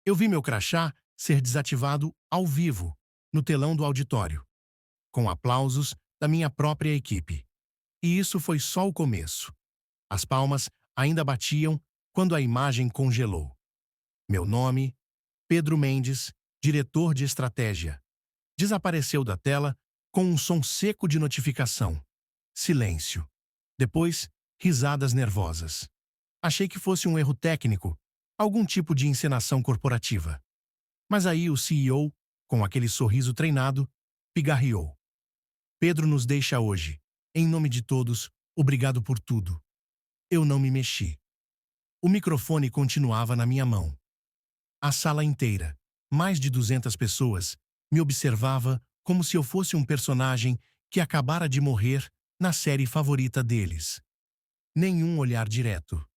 Eu vi meu crachá ser desativado ao vivo, no telão do auditório, com aplausos da minha própria equipe. E isso foi só o começo. As palmas ainda batiam quando a imagem congelou. Meu nome, Pedro Mendes, diretor de estratégia, desapareceu da tela com um som seco de notificação. Silêncio. Depois, risadas nervosas. Achei que fosse um erro técnico, algum tipo de encenação corporativa. Mas aí o CEO, com aquele sorriso treinado, pigarreou. Pedro nos deixa hoje. Em nome de todos, obrigado por tudo. Eu não me mexi. O microfone continuava na minha mão. A sala inteira, mais de 200 pessoas, me observava como se eu fosse um personagem que acabara de morrer na série favorita deles. Nenhum olhar direto.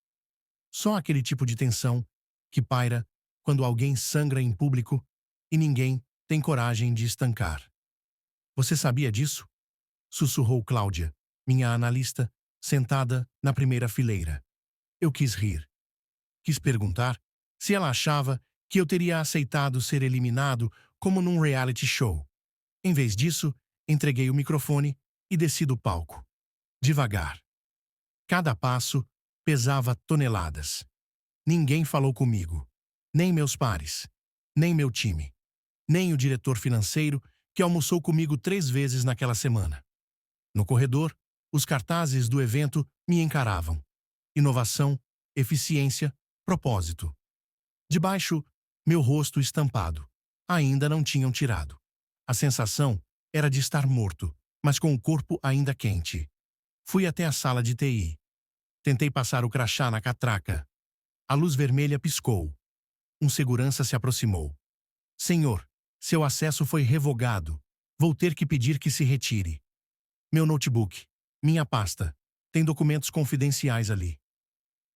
Só aquele tipo de tensão que paira quando alguém sangra em público e ninguém tem coragem de estancar. Você sabia disso? Sussurrou Cláudia, minha analista, sentada na primeira fileira. Eu quis rir. Quis perguntar se ela achava que eu teria aceitado ser eliminado como num reality show. Em vez disso, entreguei o microfone e desci do palco. Devagar. Cada passo pesava toneladas. Ninguém falou comigo. Nem meus pares. Nem meu time. Nem o diretor financeiro, que almoçou comigo 3 vezes naquela semana. No corredor, os cartazes do evento me encaravam. Inovação, eficiência, propósito. Debaixo, meu rosto estampado. Ainda não tinham tirado. A sensação era de estar morto, mas com o corpo ainda quente. Fui até a sala de TI. Tentei passar o crachá na catraca. A luz vermelha piscou. Um segurança se aproximou. Senhor, seu acesso foi revogado. Vou ter que pedir que se retire. Meu notebook, minha pasta, tem documentos confidenciais ali.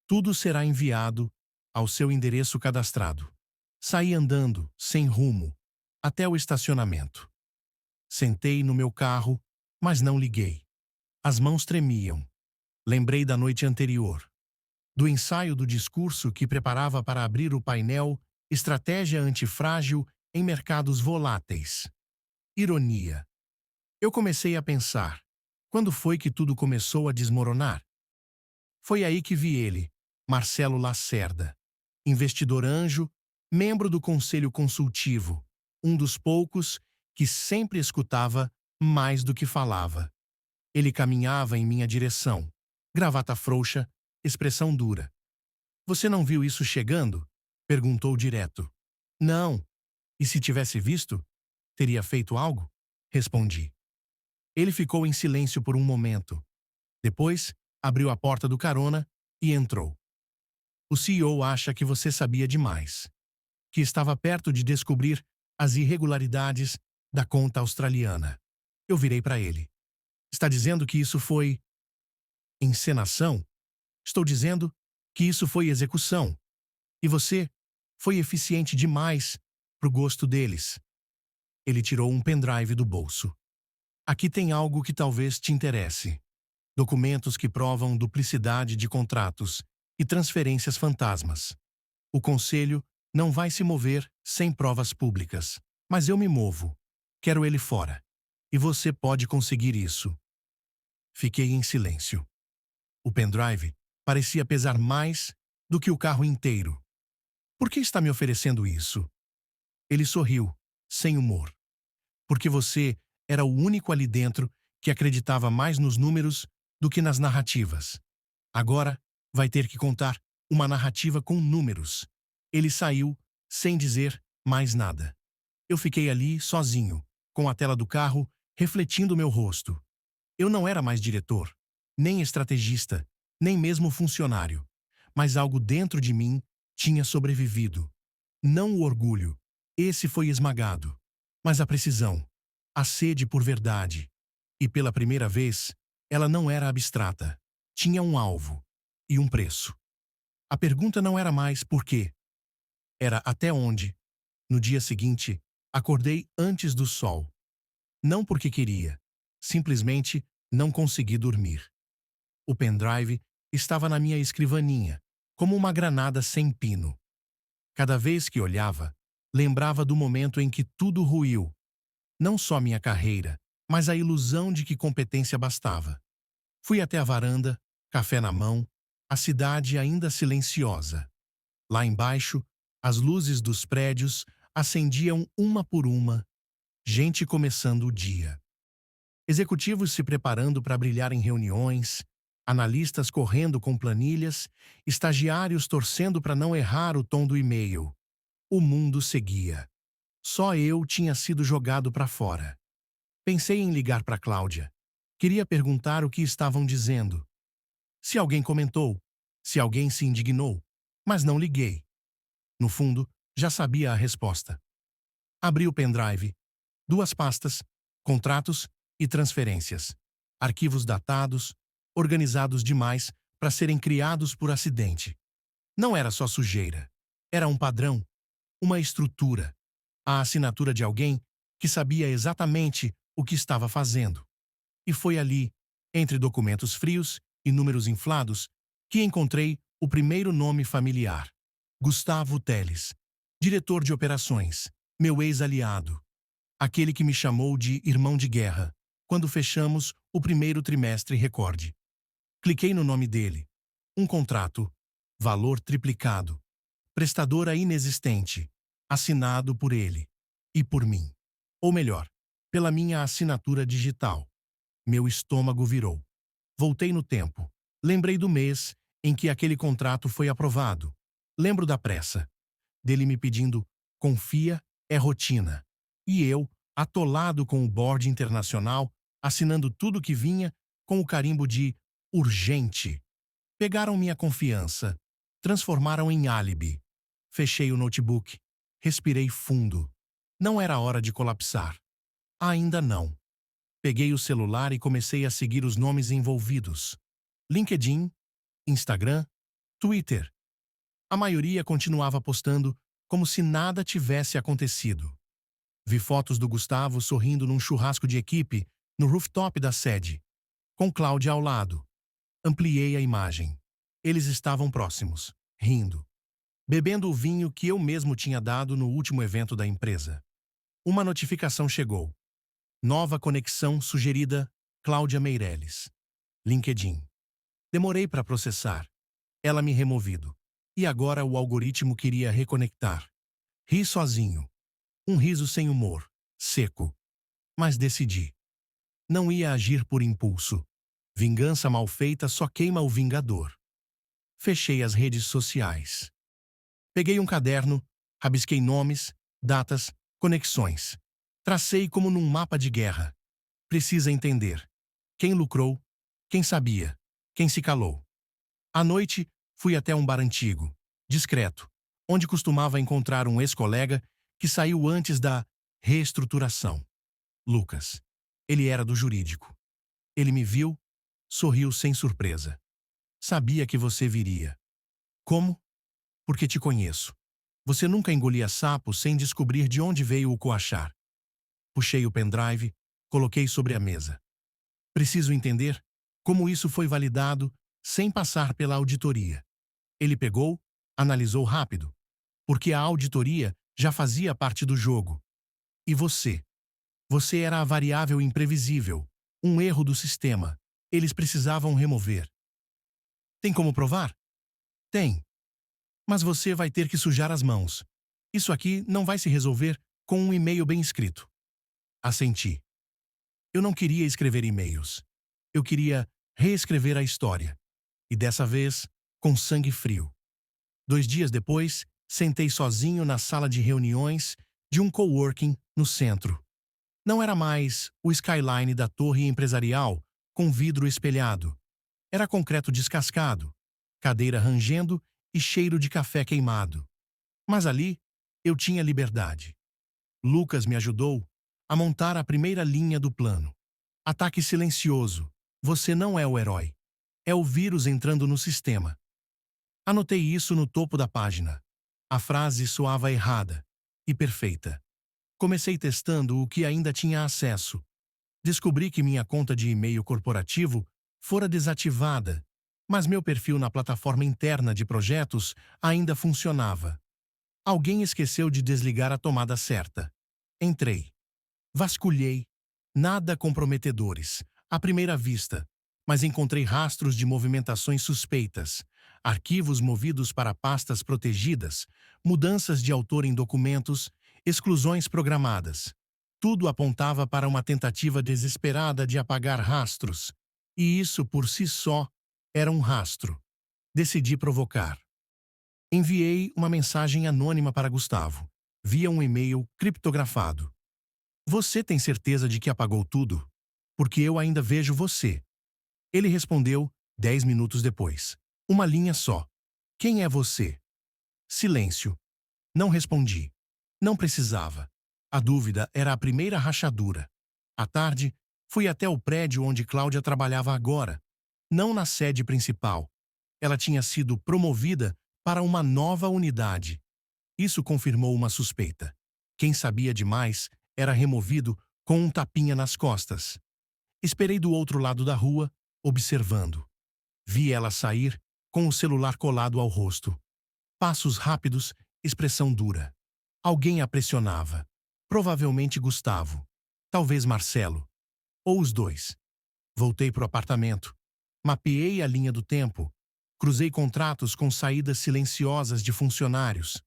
Tudo será enviado ao seu endereço cadastrado. Saí andando, sem rumo, até o estacionamento. Sentei no meu carro, mas não liguei. As mãos tremiam. Lembrei da noite anterior. Do ensaio do discurso que preparava para abrir o painel Estratégia Antifrágil em Mercados Voláteis. Ironia. Eu comecei a pensar, quando foi que tudo começou a desmoronar? Foi aí que vi ele, Marcelo Lacerda, investidor anjo, membro do Conselho Consultivo, um dos poucos que sempre escutava mais do que falava. Ele caminhava em minha direção, gravata frouxa, expressão dura. Você não viu isso chegando? Perguntou direto. Não. E se tivesse visto, teria feito algo? Respondi. Ele ficou em silêncio por um momento. Depois, abriu a porta do carona e entrou. O CEO acha que você sabia demais. Que estava perto de descobrir as irregularidades da conta australiana. Eu virei para ele. Está dizendo que isso foi encenação? Estou dizendo que isso foi execução. E você foi eficiente demais pro gosto deles. Ele tirou um pendrive do bolso. Aqui tem algo que talvez te interesse. Documentos que provam duplicidade de contratos e transferências fantasmas. O conselho não vai se mover sem provas públicas. Mas eu me movo. Quero ele fora. E você pode conseguir isso. Fiquei em silêncio. O pendrive parecia pesar mais do que o carro inteiro. Por que está me oferecendo isso? Ele sorriu, sem humor. Porque você era o único ali dentro que acreditava mais nos números do que nas narrativas. Agora vai ter que contar uma narrativa com números. Ele saiu sem dizer mais nada. Eu fiquei ali sozinho, com a tela do carro refletindo meu rosto. Eu não era mais diretor, nem estrategista, nem mesmo funcionário. Mas algo dentro de mim tinha sobrevivido. Não o orgulho, esse foi esmagado, mas a precisão, a sede por verdade. E pela primeira vez, ela não era abstrata. Tinha um alvo e um preço. A pergunta não era mais por quê. Era até onde. No dia seguinte, acordei antes do sol. Não porque queria. Simplesmente não consegui dormir. O pendrive estava na minha escrivaninha, como uma granada sem pino. Cada vez que olhava, lembrava do momento em que tudo ruiu. Não só minha carreira, mas a ilusão de que competência bastava. Fui até a varanda, café na mão, a cidade ainda silenciosa. Lá embaixo, as luzes dos prédios acendiam uma por uma, gente começando o dia. Executivos se preparando para brilhar em reuniões, analistas correndo com planilhas, estagiários torcendo para não errar o tom do e-mail. O mundo seguia. Só eu tinha sido jogado para fora. Pensei em ligar para Cláudia. Queria perguntar o que estavam dizendo. Se alguém comentou, se alguém se indignou, mas não liguei. No fundo, já sabia a resposta. Abri o pendrive. 2 pastas, contratos e transferências. Arquivos datados, organizados demais para serem criados por acidente. Não era só sujeira. Era um padrão, uma estrutura. A assinatura de alguém que sabia exatamente o que estava fazendo. E foi ali, entre documentos frios e números inflados, que encontrei o primeiro nome familiar. Gustavo Teles, diretor de operações, meu ex-aliado. Aquele que me chamou de irmão de guerra, quando fechamos o primeiro trimestre recorde. Cliquei no nome dele. Um contrato. Valor triplicado. Prestadora inexistente. Assinado por ele. E por mim. Ou melhor, pela minha assinatura digital. Meu estômago virou. Voltei no tempo. Lembrei do mês em que aquele contrato foi aprovado. Lembro da pressa. Dele me pedindo, confia, é rotina. E eu, atolado com o board internacional, assinando tudo que vinha com o carimbo de urgente. Pegaram minha confiança, transformaram em álibi. Fechei o notebook, respirei fundo. Não era hora de colapsar. Ainda não. Peguei o celular e comecei a seguir os nomes envolvidos. LinkedIn, Instagram, Twitter. A maioria continuava postando como se nada tivesse acontecido. Vi fotos do Gustavo sorrindo num churrasco de equipe no rooftop da sede, com Cláudia ao lado. Ampliei a imagem. Eles estavam próximos, rindo, bebendo o vinho que eu mesmo tinha dado no último evento da empresa. Uma notificação chegou. Nova conexão sugerida, Cláudia Meireles. LinkedIn. Demorei para processar. Ela me removido. E agora o algoritmo queria reconectar. Ri sozinho. Um riso sem humor, seco. Mas decidi. Não ia agir por impulso. Vingança mal feita só queima o vingador. Fechei as redes sociais. Peguei um caderno, rabisquei nomes, datas, conexões. Tracei como num mapa de guerra. Precisa entender. Quem lucrou, quem sabia, quem se calou. À noite, fui até um bar antigo, discreto, onde costumava encontrar um ex-colega que saiu antes da reestruturação. Lucas. Ele era do jurídico. Ele me viu, sorriu sem surpresa. Sabia que você viria. Como? Porque te conheço. Você nunca engolia sapo sem descobrir de onde veio o coachar. Puxei o pendrive, coloquei sobre a mesa. Preciso entender como isso foi validado sem passar pela auditoria. Ele pegou, analisou rápido, porque a auditoria já fazia parte do jogo. E você? Você era a variável imprevisível, um erro do sistema. Eles precisavam remover. Tem como provar? Tem. Mas você vai ter que sujar as mãos. Isso aqui não vai se resolver com um e-mail bem escrito. Assenti. Eu não queria escrever e-mails. Eu queria reescrever a história. E dessa vez, com sangue frio. 2 dias depois, sentei sozinho na sala de reuniões de um coworking no centro. Não era mais o skyline da torre empresarial com vidro espelhado. Era concreto descascado, cadeira rangendo e cheiro de café queimado. Mas ali, eu tinha liberdade. Lucas me ajudou a montar a primeira linha do plano. Ataque silencioso. Você não é o herói. É o vírus entrando no sistema. Anotei isso no topo da página. A frase soava errada e perfeita. Comecei testando o que ainda tinha acesso. Descobri que minha conta de e-mail corporativo fora desativada, mas meu perfil na plataforma interna de projetos ainda funcionava. Alguém esqueceu de desligar a tomada certa. Entrei. Vasculhei. Nada comprometedores, à primeira vista, mas encontrei rastros de movimentações suspeitas, arquivos movidos para pastas protegidas, mudanças de autor em documentos, exclusões programadas. Tudo apontava para uma tentativa desesperada de apagar rastros. E isso, por si só, era um rastro. Decidi provocar. Enviei uma mensagem anônima para Gustavo, via um e-mail criptografado. Você tem certeza de que apagou tudo? Porque eu ainda vejo você. Ele respondeu 10 minutos depois. Uma linha só. Quem é você? Silêncio. Não respondi. Não precisava. A dúvida era a primeira rachadura. À tarde, fui até o prédio onde Cláudia trabalhava agora. Não na sede principal. Ela tinha sido promovida para uma nova unidade. Isso confirmou uma suspeita. Quem sabia demais era removido com um tapinha nas costas. Esperei do outro lado da rua, observando. Vi ela sair, com o celular colado ao rosto. Passos rápidos, expressão dura. Alguém a pressionava. Provavelmente Gustavo. Talvez Marcelo. Ou os dois. Voltei para o apartamento. Mapeei a linha do tempo. Cruzei contratos com saídas silenciosas de funcionários.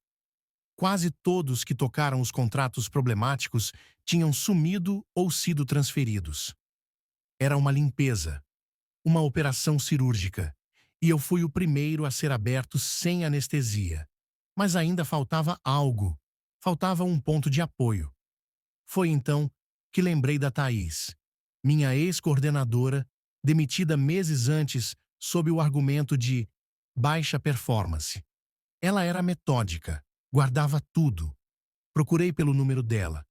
Quase todos que tocaram os contratos problemáticos tinham sumido ou sido transferidos. Era uma limpeza, uma operação cirúrgica, e eu fui o primeiro a ser aberto sem anestesia. Mas ainda faltava algo, faltava um ponto de apoio. Foi então que lembrei da Thaís, minha ex-coordenadora, demitida meses antes sob o argumento de baixa performance. Ela era metódica, guardava tudo. Procurei pelo número dela.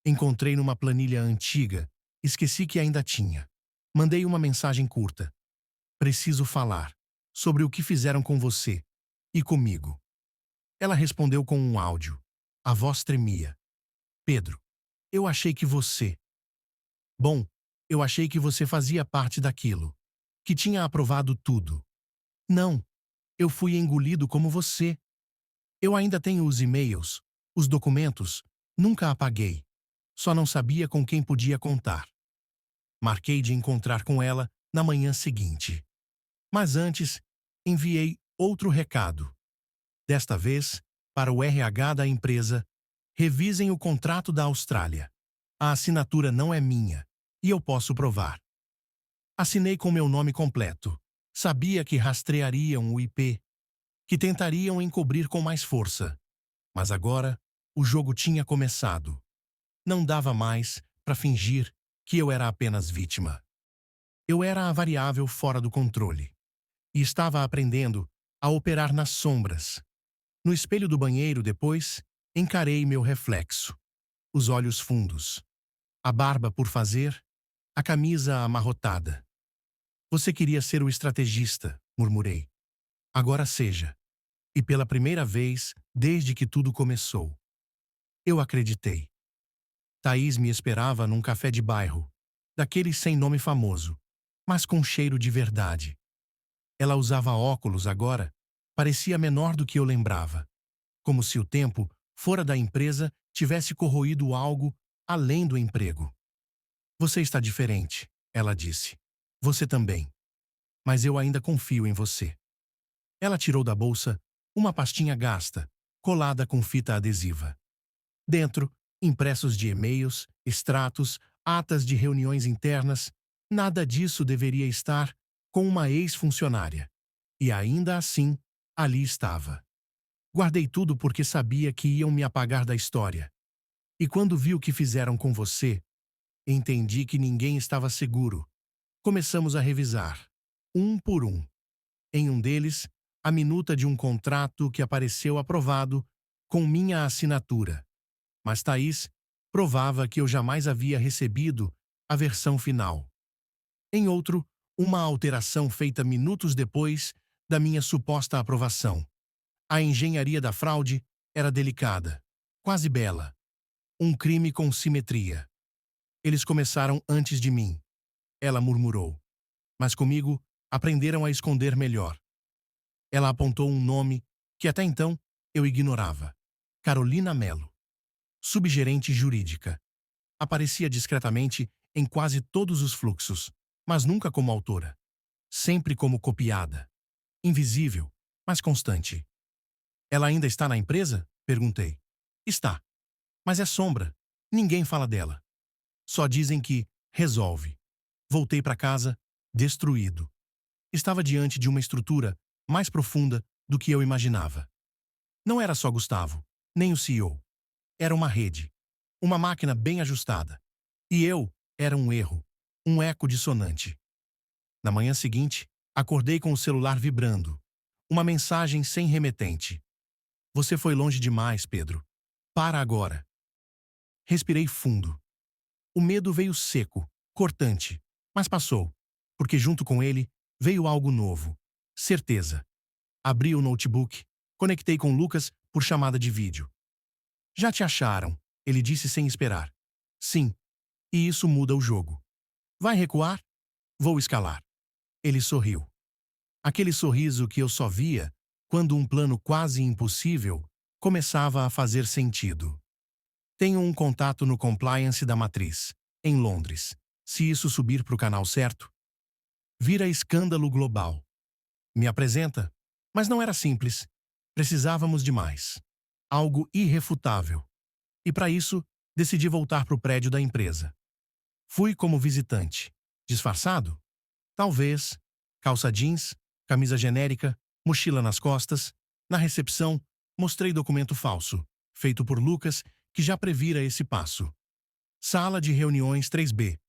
Encontrei numa planilha antiga. Esqueci que ainda tinha. Mandei uma mensagem curta. Preciso falar sobre o que fizeram com você e comigo. Ela respondeu com um áudio. A voz tremia. Pedro, eu achei que você... Bom, eu achei que você fazia parte daquilo. Que tinha aprovado tudo. Não, eu fui engolido como você. Eu ainda tenho os e-mails, os documentos, nunca apaguei. Só não sabia com quem podia contar. Marquei de encontrar com ela na manhã seguinte. Mas antes, enviei outro recado. Desta vez, para o RH da empresa, revisem o contrato da Austrália. A assinatura não é minha, e eu posso provar. Assinei com meu nome completo. Sabia que rastreariam o IP, que tentariam encobrir com mais força. Mas agora, o jogo tinha começado. Não dava mais para fingir que eu era apenas vítima. Eu era a variável fora do controle. E estava aprendendo a operar nas sombras. No espelho do banheiro, depois, encarei meu reflexo. Os olhos fundos. A barba por fazer, a camisa amarrotada. Você queria ser o estrategista, murmurei. Agora seja. E pela primeira vez, desde que tudo começou. Eu acreditei. Thaís me esperava num café de bairro, daquele sem nome famoso, mas com cheiro de verdade. Ela usava óculos agora, parecia menor do que eu lembrava, como se o tempo, fora da empresa, tivesse corroído algo além do emprego. Você está diferente, ela disse. Você também. Mas eu ainda confio em você. Ela tirou da bolsa uma pastinha gasta, colada com fita adesiva. Dentro, impressos de e-mails, extratos, atas de reuniões internas, nada disso deveria estar com uma ex-funcionária. E ainda assim, ali estava. Guardei tudo porque sabia que iam me apagar da história. E quando vi o que fizeram com você, entendi que ninguém estava seguro. Começamos a revisar, um por um. Em um deles, a minuta de um contrato que apareceu aprovado com minha assinatura. Mas Thaís provava que eu jamais havia recebido a versão final. Em outro, uma alteração feita minutos depois da minha suposta aprovação. A engenharia da fraude era delicada, quase bela. Um crime com simetria. Eles começaram antes de mim, ela murmurou. Mas comigo, aprenderam a esconder melhor. Ela apontou um nome que até então eu ignorava. Carolina Mello, subgerente jurídica. Aparecia discretamente em quase todos os fluxos, mas nunca como autora. Sempre como copiada. Invisível, mas constante. Ela ainda está na empresa? Perguntei. Está. Mas é sombra. Ninguém fala dela. Só dizem que resolve. Voltei para casa, destruído. Estava diante de uma estrutura mais profunda do que eu imaginava. Não era só Gustavo, nem o CEO. Era uma rede. Uma máquina bem ajustada. E eu era um erro. Um eco dissonante. Na manhã seguinte, acordei com o celular vibrando. Uma mensagem sem remetente. Você foi longe demais, Pedro. Para agora. Respirei fundo. O medo veio seco, cortante, mas passou, porque junto com ele veio algo novo. Certeza. Abri o notebook, conectei com Lucas por chamada de vídeo. Já te acharam, ele disse sem esperar. Sim, e isso muda o jogo. Vai recuar? Vou escalar. Ele sorriu. Aquele sorriso que eu só via quando um plano quase impossível começava a fazer sentido. Tenho um contato no compliance da matriz, em Londres. Se isso subir para o canal certo, vira escândalo global. Me apresenta, mas não era simples. Precisávamos de mais. Algo irrefutável. E para isso, decidi voltar para o prédio da empresa. Fui como visitante. Disfarçado? Talvez. Calça jeans, camisa genérica, mochila nas costas. Na recepção, mostrei documento falso, feito por Lucas, que já previra esse passo. Sala de reuniões 3B.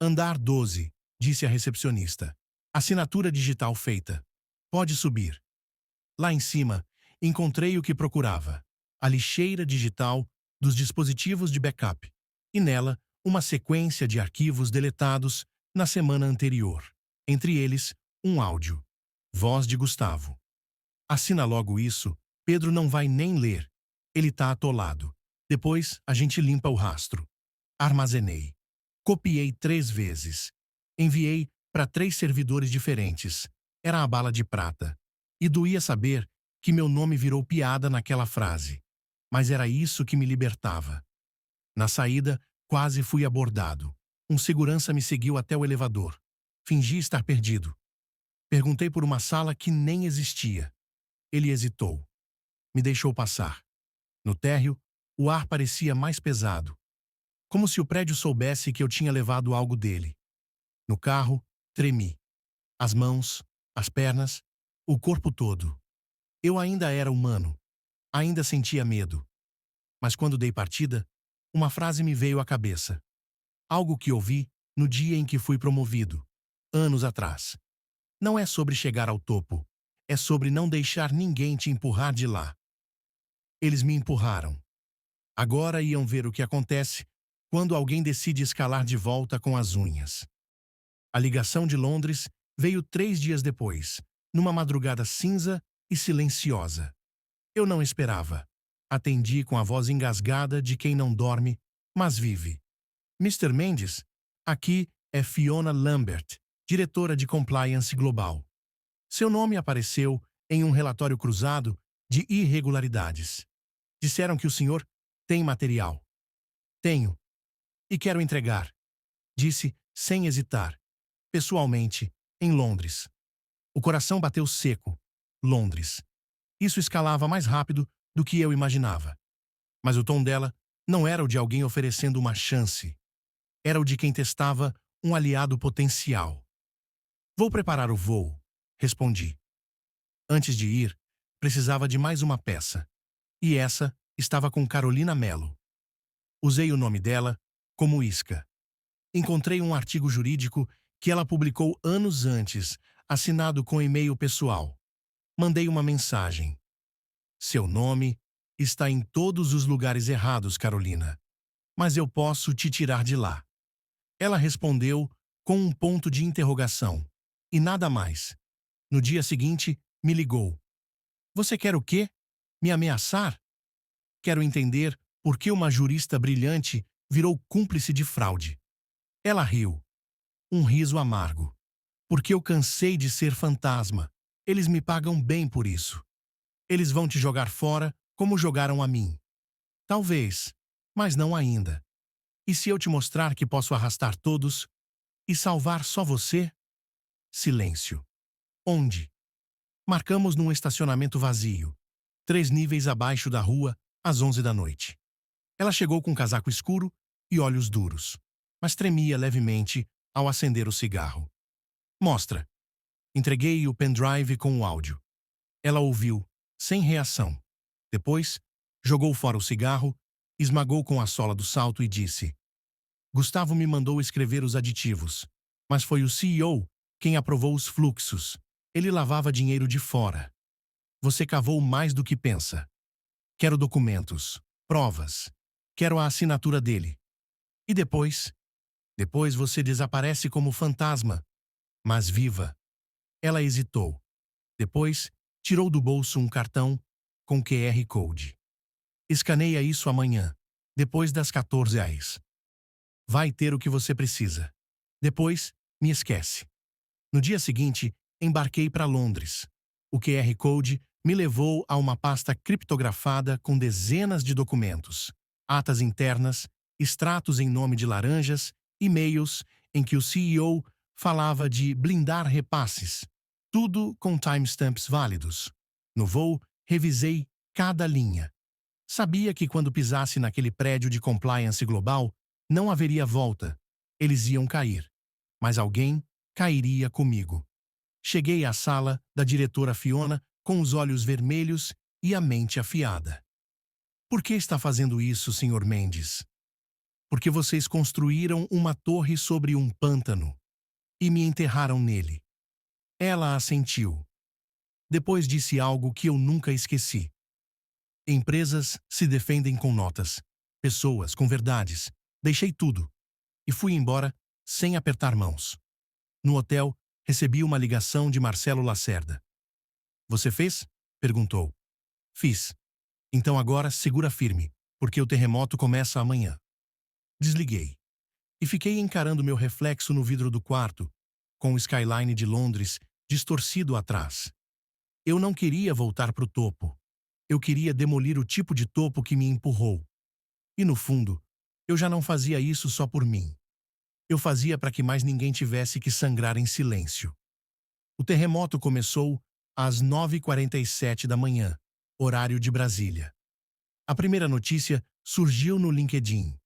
Andar 12, disse a recepcionista. Assinatura digital feita. Pode subir. Lá em cima, encontrei o que procurava. A lixeira digital dos dispositivos de backup. E nela, uma sequência de arquivos deletados na semana anterior. Entre eles, um áudio. Voz de Gustavo. Assina logo isso, Pedro não vai nem ler. Ele tá atolado. Depois, a gente limpa o rastro. Armazenei. Copiei 3 vezes. Enviei para 3 servidores diferentes. Era a bala de prata. E doía saber que meu nome virou piada naquela frase. Mas era isso que me libertava. Na saída, quase fui abordado. Um segurança me seguiu até o elevador. Fingi estar perdido. Perguntei por uma sala que nem existia. Ele hesitou. Me deixou passar. No térreo, o ar parecia mais pesado. Como se o prédio soubesse que eu tinha levado algo dele. No carro, tremi. As mãos, as pernas, o corpo todo. Eu ainda era humano. Ainda sentia medo. Mas quando dei partida, uma frase me veio à cabeça. Algo que ouvi no dia em que fui promovido, anos atrás. Não é sobre chegar ao topo. É sobre não deixar ninguém te empurrar de lá. Eles me empurraram. Agora iam ver o que acontece quando alguém decide escalar de volta com as unhas. A ligação de Londres veio 3 dias depois, numa madrugada cinza e silenciosa. Eu não esperava. Atendi com a voz engasgada de quem não dorme, mas vive. Mr. Mendes, aqui é Fiona Lambert, diretora de Compliance Global. Seu nome apareceu em um relatório cruzado de irregularidades. Disseram que o senhor tem material. Tenho. E quero entregar. Disse, sem hesitar. Pessoalmente, em Londres. O coração bateu seco. Londres. Isso escalava mais rápido do que eu imaginava. Mas o tom dela não era o de alguém oferecendo uma chance. Era o de quem testava um aliado potencial. Vou preparar o voo, respondi. Antes de ir, precisava de mais uma peça. E essa estava com Carolina Mello. Usei o nome dela como isca. Encontrei um artigo jurídico que ela publicou anos antes, assinado com e-mail pessoal. Mandei uma mensagem. Seu nome está em todos os lugares errados, Carolina. Mas eu posso te tirar de lá. Ela respondeu com um ponto de interrogação. E nada mais. No dia seguinte, me ligou. Você quer o quê? Me ameaçar? Quero entender por que uma jurista brilhante virou cúmplice de fraude. Ela riu. Um riso amargo. Porque eu cansei de ser fantasma. Eles me pagam bem por isso. Eles vão te jogar fora como jogaram a mim. Talvez, mas não ainda. E se eu te mostrar que posso arrastar todos e salvar só você? Silêncio. Onde? Marcamos num estacionamento vazio, 3 níveis abaixo da rua, às 11 da noite. Ela chegou com um casaco escuro e olhos duros, mas tremia levemente ao acender o cigarro. Mostra. Entreguei o pendrive com o áudio. Ela ouviu, sem reação. Depois, jogou fora o cigarro, esmagou com a sola do salto e disse: Gustavo me mandou escrever os aditivos, mas foi o CEO quem aprovou os fluxos. Ele lavava dinheiro de fora. Você cavou mais do que pensa. Quero documentos, provas. Quero a assinatura dele. E depois? Depois você desaparece como fantasma, mas viva. Ela hesitou. Depois, tirou do bolso um cartão com QR Code. Escaneia isso amanhã, depois das 14 horas. Vai ter o que você precisa. Depois, me esquece. No dia seguinte, embarquei para Londres. O QR Code me levou a uma pasta criptografada com dezenas de documentos, atas internas, extratos em nome de laranjas, e-mails em que o CEO falava de blindar repasses, tudo com timestamps válidos. No voo, revisei cada linha. Sabia que quando pisasse naquele prédio de compliance global, não haveria volta. Eles iam cair. Mas alguém cairia comigo. Cheguei à sala da diretora Fiona com os olhos vermelhos e a mente afiada. Por que está fazendo isso, Sr. Mendes? Porque vocês construíram uma torre sobre um pântano e me enterraram nele. Ela assentiu. Depois disse algo que eu nunca esqueci. Empresas se defendem com notas, pessoas com verdades. Deixei tudo e fui embora sem apertar mãos. No hotel, recebi uma ligação de Marcelo Lacerda. Você fez? Perguntou. Fiz. Então agora segura firme, porque o terremoto começa amanhã. Desliguei. E fiquei encarando meu reflexo no vidro do quarto, com o skyline de Londres distorcido atrás. Eu não queria voltar para o topo. Eu queria demolir o tipo de topo que me empurrou. E no fundo, eu já não fazia isso só por mim. Eu fazia para que mais ninguém tivesse que sangrar em silêncio. O terremoto começou às 9h47 da manhã, horário de Brasília. A primeira notícia surgiu no LinkedIn.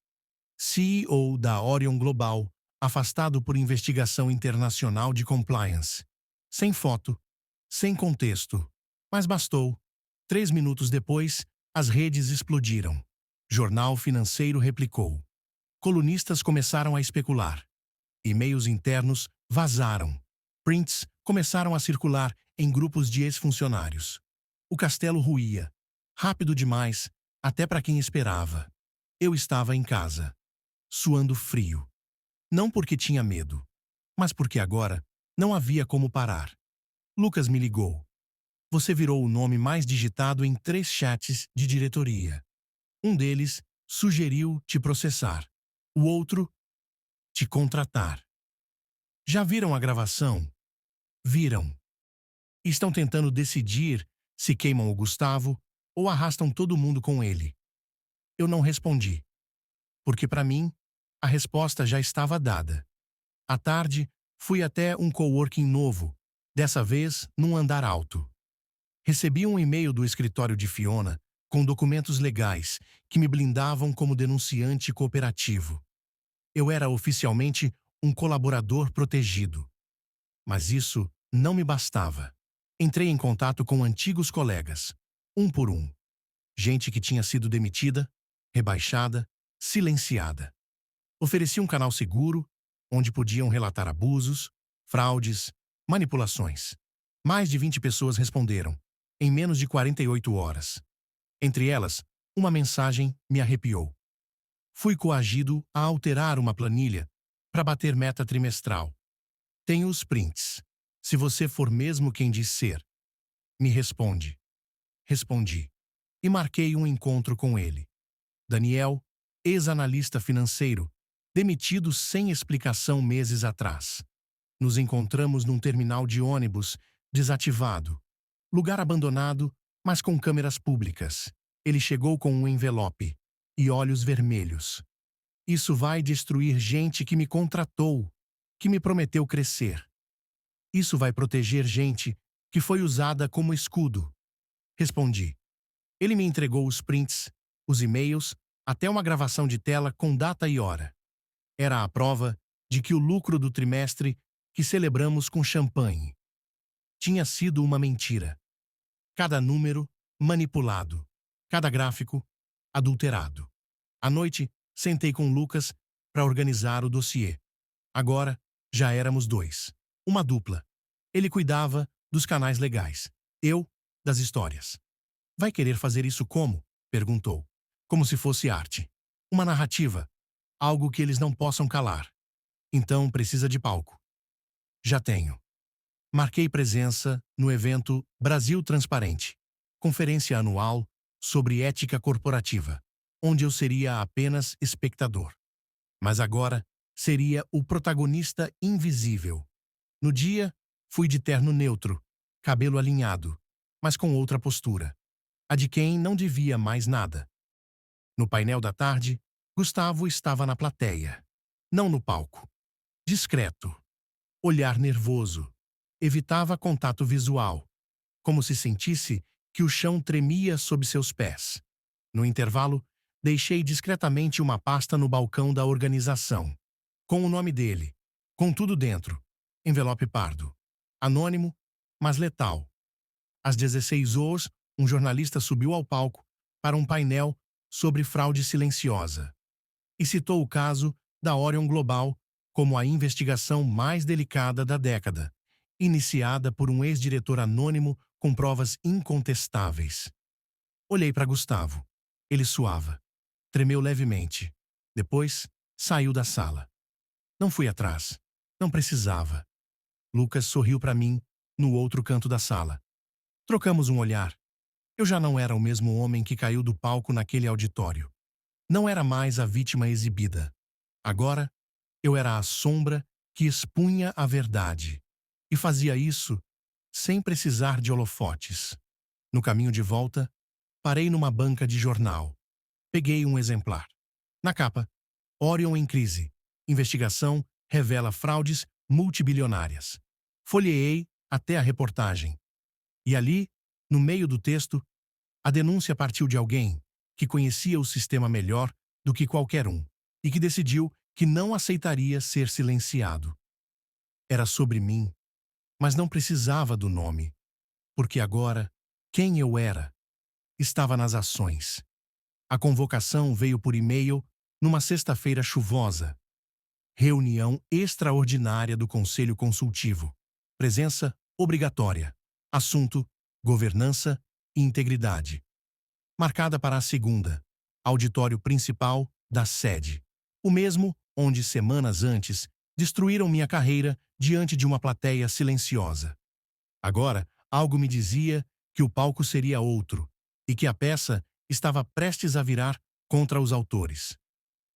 CEO da Orion Global, afastado por investigação internacional de compliance. Sem foto, sem contexto, mas bastou. 3 minutos depois, as redes explodiram. Jornal Financeiro replicou. Colunistas começaram a especular. E-mails internos vazaram. Prints começaram a circular em grupos de ex-funcionários. O castelo ruía. Rápido demais, até para quem esperava. Eu estava em casa, suando frio. Não porque tinha medo, mas porque agora não havia como parar. Lucas me ligou. Você virou o nome mais digitado em 3 chats de diretoria. Um deles sugeriu te processar. O outro, te contratar. Já viram a gravação? Viram. Estão tentando decidir se queimam o Gustavo ou arrastam todo mundo com ele. Eu não respondi, porque para mim, a resposta já estava dada. À tarde, fui até um coworking novo, dessa vez num andar alto. Recebi um e-mail do escritório de Fiona com documentos legais que me blindavam como denunciante cooperativo. Eu era oficialmente um colaborador protegido. Mas isso não me bastava. Entrei em contato com antigos colegas, um por um. Gente que tinha sido demitida, rebaixada, silenciada. Ofereci um canal seguro, onde podiam relatar abusos, fraudes, manipulações. Mais de 20 pessoas responderam, em menos de 48 horas. Entre elas, uma mensagem me arrepiou. Fui coagido a alterar uma planilha para bater meta trimestral. Tenho os prints. Se você for mesmo quem diz ser, me responde. Respondi. E marquei um encontro com ele. Daniel, ex-analista financeiro, demitido sem explicação meses atrás. Nos encontramos num terminal de ônibus desativado. Lugar abandonado, mas com câmeras públicas. Ele chegou com um envelope. e olhos vermelhos. Isso vai destruir gente que me contratou, que me prometeu crescer. Isso vai proteger gente que foi usada como escudo. Respondi. Ele me entregou os prints, os e-mails, até uma gravação de tela com data e hora. Era a prova de que o lucro do trimestre que celebramos com champanhe tinha sido uma mentira. Cada número manipulado, cada gráfico adulterado. À noite, sentei com Lucas para organizar o dossiê. Agora, já éramos dois. Uma dupla. Ele cuidava dos canais legais. Eu, das histórias. Vai querer fazer isso como? Perguntou. Como se fosse arte. Uma narrativa. Algo que eles não possam calar. Então precisa de palco. Já tenho. Marquei presença no evento Brasil Transparente, conferência anual sobre ética corporativa, onde eu seria apenas espectador. Mas agora seria o protagonista invisível. No dia, fui de terno neutro, cabelo alinhado, mas com outra postura, a de quem não devia mais nada. No painel da tarde, Gustavo estava na plateia, não no palco. Discreto, olhar nervoso, evitava contato visual, como se sentisse que o chão tremia sob seus pés. No intervalo, deixei discretamente uma pasta no balcão da organização, com o nome dele, com tudo dentro, envelope pardo, anônimo, mas letal. Às 16 horas, um jornalista subiu ao palco para um painel sobre fraude silenciosa e citou o caso da Orion Global como a investigação mais delicada da década, iniciada por um ex-diretor anônimo com provas incontestáveis. Olhei para Gustavo. Ele suava. Tremeu levemente. Depois, saiu da sala. Não fui atrás. Não precisava. Lucas sorriu para mim, no outro canto da sala. Trocamos um olhar. Eu já não era o mesmo homem que caiu do palco naquele auditório. Não era mais a vítima exibida. Agora, eu era a sombra que expunha a verdade. E fazia isso sem precisar de holofotes. No caminho de volta, parei numa banca de jornal. Peguei um exemplar. Na capa, Orion em crise. Investigação revela fraudes multibilionárias. Folheei até a reportagem. E ali, no meio do texto, a denúncia partiu de alguém que conhecia o sistema melhor do que qualquer um e que decidiu que não aceitaria ser silenciado. Era sobre mim, mas não precisava do nome, porque agora, quem eu era, estava nas ações. A convocação veio por e-mail numa sexta-feira chuvosa. Reunião extraordinária do Conselho Consultivo. Presença obrigatória. Assunto: governança e integridade. Marcada para a segunda. Auditório principal da sede. O mesmo onde, semanas antes, destruíram minha carreira diante de uma plateia silenciosa. Agora, algo me dizia que o palco seria outro e que a peça estava prestes a virar contra os autores.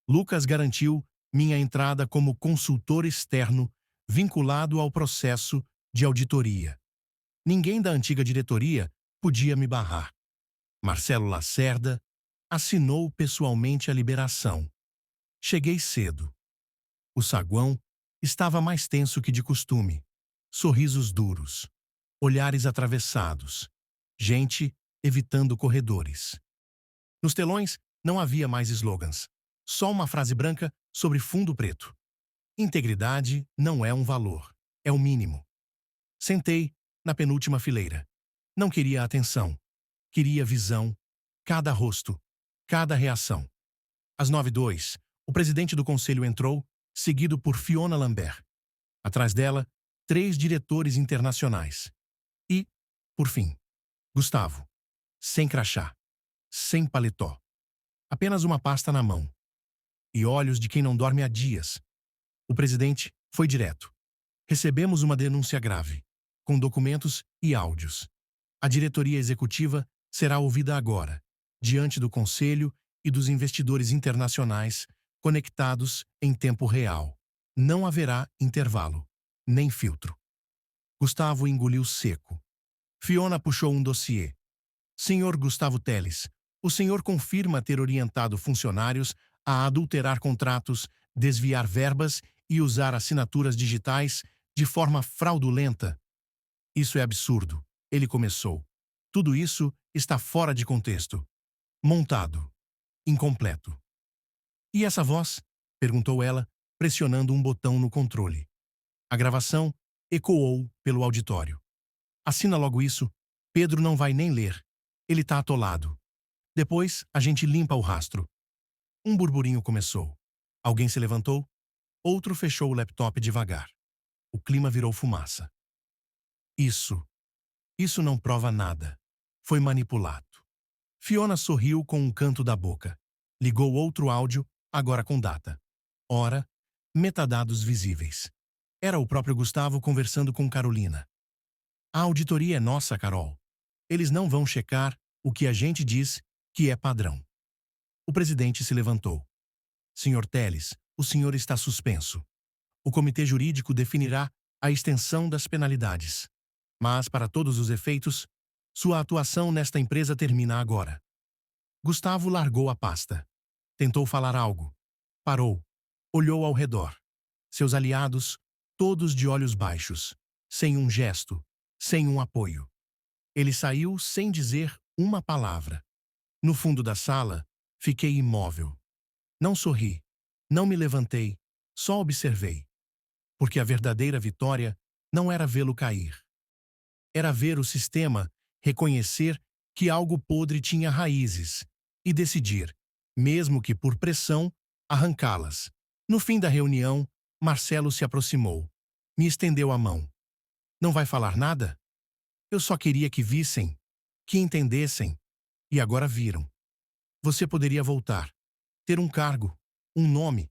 Lucas garantiu minha entrada como consultor externo vinculado ao processo de auditoria. Ninguém da antiga diretoria podia me barrar. Marcelo Lacerda assinou pessoalmente a liberação. Cheguei cedo. O saguão estava mais tenso que de costume. Sorrisos duros, olhares atravessados, gente evitando corredores. Nos telões não havia mais slogans, só uma frase branca sobre fundo preto. Integridade não é um valor, é o mínimo. Sentei na penúltima fileira. Não queria atenção, queria visão, cada rosto, cada reação. Às 9h02, o presidente do conselho entrou, seguido por Fiona Lambert. Atrás dela, 3 diretores internacionais. E, por fim, Gustavo. Sem crachá, sem paletó. Apenas uma pasta na mão. E olhos de quem não dorme há dias. O presidente foi direto. Recebemos uma denúncia grave, com documentos e áudios. A diretoria executiva será ouvida agora, diante do conselho e dos investidores internacionais conectados em tempo real. Não haverá intervalo, nem filtro. Gustavo engoliu seco. Fiona puxou um dossiê. Senhor Gustavo Teles, O senhor confirma ter orientado funcionários a adulterar contratos, desviar verbas e usar assinaturas digitais de forma fraudulenta. Isso é absurdo. Ele começou. Tudo isso está fora de contexto. Montado. Incompleto. E essa voz? Perguntou ela, pressionando um botão no controle. A gravação ecoou pelo auditório. Assina logo isso. Pedro não vai nem ler. Ele tá atolado. Depois, a gente limpa o rastro. Um burburinho começou. Alguém se levantou. Outro fechou o laptop devagar. O clima virou fumaça. Isso não prova nada. Foi manipulado. Fiona sorriu com um canto da boca. Ligou outro áudio, agora com data. Hora, metadados visíveis. Era o próprio Gustavo conversando com Carolina. A auditoria é nossa, Carol. Eles não vão checar o que a gente diz que é padrão. O presidente se levantou. Senhor Teles, o senhor está suspenso. O comitê jurídico definirá a extensão das penalidades. Mas, para todos os efeitos, sua atuação nesta empresa termina agora. Gustavo largou a pasta. Tentou falar algo. Parou. Olhou ao redor. Seus aliados, todos de olhos baixos, sem um gesto, sem um apoio. Ele saiu sem dizer uma palavra. No fundo da sala, fiquei imóvel. Não sorri, não me levantei, só observei. Porque a verdadeira vitória não era vê-lo cair. Era ver o sistema reconhecer que algo podre tinha raízes e decidir, mesmo que por pressão, arrancá-las. No fim da reunião, Marcelo se aproximou. Me estendeu a mão. Não vai falar nada? Eu só queria que vissem, que entendessem. E agora viram. Você poderia voltar. Ter um cargo, um nome.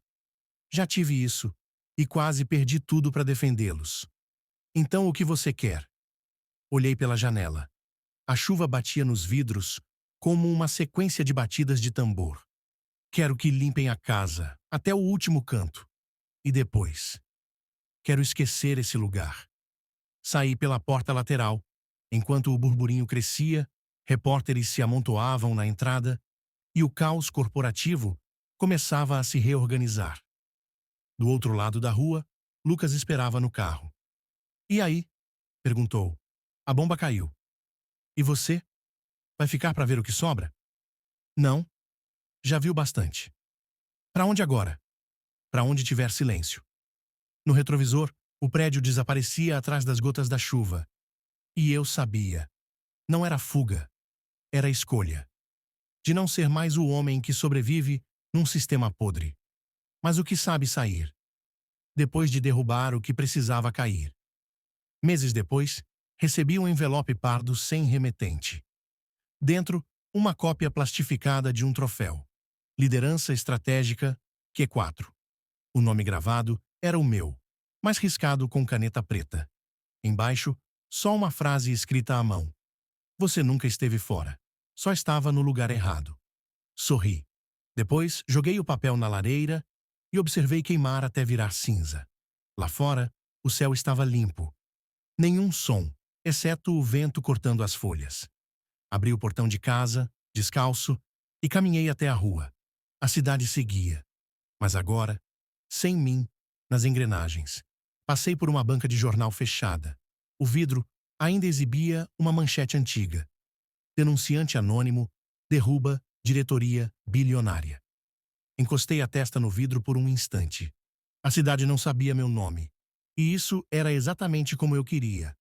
Já tive isso, e quase perdi tudo para defendê-los. Então o que você quer? Olhei pela janela. A chuva batia nos vidros como uma sequência de batidas de tambor. Quero que limpem a casa, até o último canto. E depois? Quero esquecer esse lugar. Saí pela porta lateral. Enquanto o burburinho crescia, repórteres se amontoavam na entrada e o caos corporativo começava a se reorganizar. Do outro lado da rua, Lucas esperava no carro. E aí? Perguntou. A bomba caiu. E você? Vai ficar para ver o que sobra? Não. Já viu bastante. Para onde agora? Para onde tiver silêncio. No retrovisor, o prédio desaparecia atrás das gotas da chuva. E eu sabia. Não era fuga. Era escolha. De não ser mais o homem que sobrevive num sistema podre. Mas o que sabe sair. Depois de derrubar o que precisava cair. Meses depois, recebi um envelope pardo sem remetente. Dentro, uma cópia plastificada de um troféu. Liderança Estratégica, Q4. O nome gravado era o meu, mas riscado com caneta preta. Embaixo, só uma frase escrita à mão. Você nunca esteve fora. Só estava no lugar errado. Sorri. Depois, joguei o papel na lareira e observei queimar até virar cinza. Lá fora, o céu estava limpo. Nenhum som, exceto o vento cortando as folhas. Abri o portão de casa, descalço, e caminhei até a rua. A cidade seguia. Mas agora, sem mim, nas engrenagens. Passei por uma banca de jornal fechada. O vidro ainda exibia uma manchete antiga. Denunciante anônimo derruba diretoria bilionária. Encostei a testa no vidro por um instante. A cidade não sabia meu nome. E isso era exatamente como eu queria.